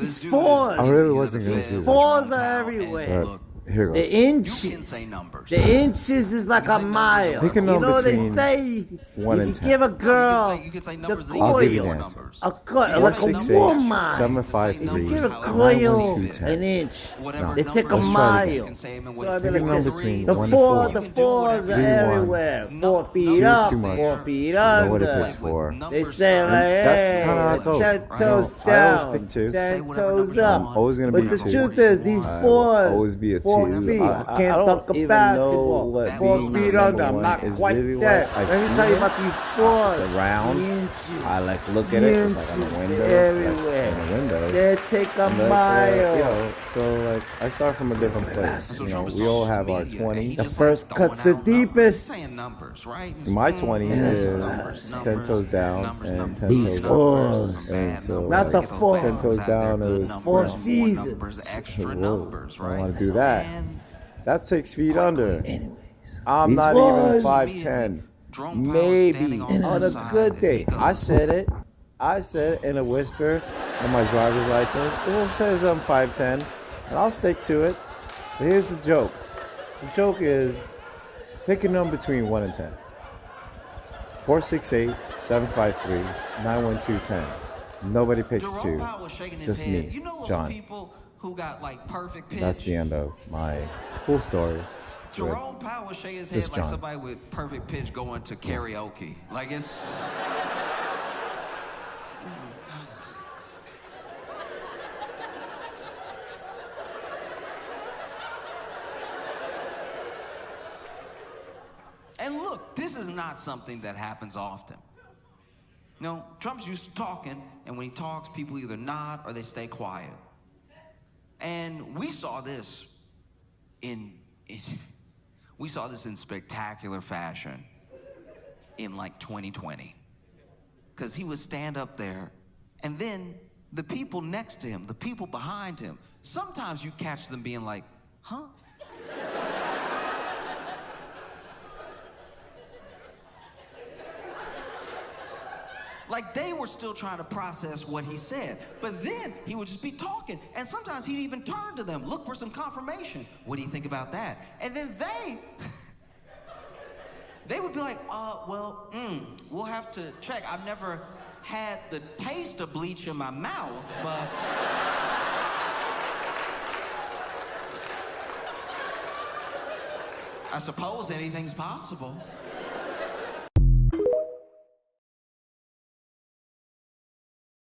It's fours. I really wasn't gonna do that. Fours are everywhere. Here goes. The inches. The inches is like a mile. Pick a number you know they between say 1 and if you 10. give a girl you could say the numbers I'll give you the coil, answer. a coil, like a 468 woman. 753 If you give a 912 coil 10. an inch, Whatever they take a Let's try it mile. again. So I Pick mean, a like number this. between The 1 and four, 4. the fours are 3, 1. everywhere. 4 feet Two's up, too much. 4 feet Nobody under. picks 4. They say like, That's hey, kinda how it goes. 10 I toes know. I down, always pick 2. 10 whatever toes number you up. want. Always gonna But be the 2. truth is, these I will fours, always be a 4 2. feet. I Can't don't dunk a even basketball. know what 4 being feet number under. I'm one not is quite really there. like. I've Let me seen tell you it. about these fours. It's around. The inches. I like to look at it. It's like on the Inches window. everywhere. Like, in the window. They take a Like, mile. you know, so like I start from a different place. You know, we all have our 20. The first cut's the deepest. Saying numbers, right? My 20 is Numbers, 10 toes down and 10 These toes fours. up. And so, Not the like, four. 10 toes down is 4 seasons. Extra Whoa, numbers, I right? want to do that. That's 6 feet under. Anyways. I'm These not was- even 5'10". Maybe on a good day. I said it in a whisper on my driver's license. It says I'm 5'10", and I'll stick to it. But here's the joke. The joke is, pick a number between 1 and 10. 468 753 912 10. Nobody picks 2. Just me, You know John. people who got like perfect pitch? That's the end of my full story. Jerome Powell was shaking his Just head like John. somebody with perfect pitch going to karaoke. Like it's. And look, this is not something that happens often. No, Trump's used to talking, and when he talks, people either nod or they stay quiet. And we saw this we saw this in spectacular fashion in like 2020. Because he would stand up there, and then the people next to him, the people behind him, sometimes you catch them being like, huh? Like they were still trying to process what he said. But then he would just be talking. And sometimes he'd even turn to them, look for some confirmation. What do you think about that? And then they would be like, we'll have to check. I've never had the taste of bleach in my mouth, but... I suppose anything's possible.